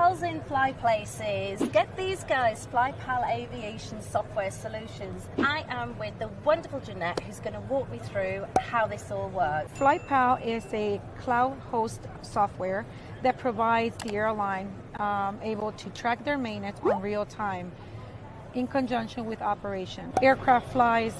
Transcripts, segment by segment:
pals in Fly Places. Get these guys, FlyPal Aviation Software Solutions. I am with the wonderful Jeanette, who's going to walk me through how this all works. FlyPal is a cloud host software that provides the airline able to track their maintenance on real time in conjunction with operation. Aircraft flies,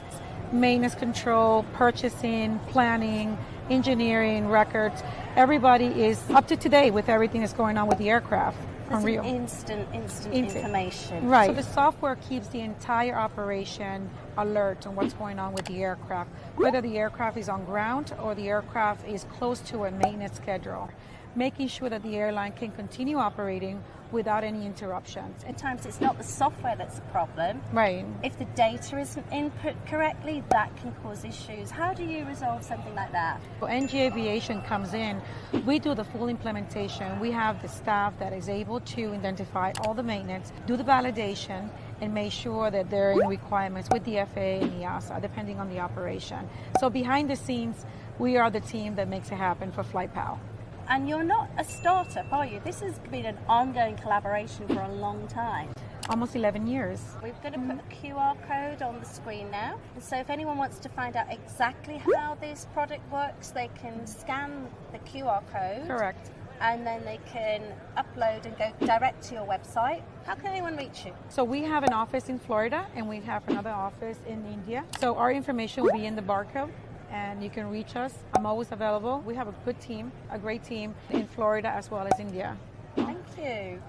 maintenance control, purchasing, planning, engineering, records. Everybody is up to date with everything that's going on with the aircraft. There's an instant information. Right. So the software keeps the entire operation alert on what's going on with the aircraft, whether the aircraft is on ground or the aircraft is close to a maintenance schedule, making sure that the airline can continue operating without any interruptions. At times it's not the software that's a problem. Right. If the data isn't input correctly, that can cause issues. How do you resolve something like that? When NG Aviation comes in, we do the full implementation. We have the staff that is able to identify all the maintenance, do the validation, and make sure that they're in requirements with the FAA and EASA, depending on the operation. So behind the scenes, we are the team that makes it happen for FlyPal. And you're not a startup, are you? This has been an ongoing collaboration for a long time. Almost 11 years. We're going to put a QR code on the screen now. And so if anyone wants to find out exactly how this product works, they can scan the QR code. Correct. And then they can upload and go direct to your website. How can anyone reach you? So we have an office in Florida and we have another office in India. So our information will be in the barcode, and you can reach us. I'm always available. We have a good team, a great team in Florida as well as India. Thank you.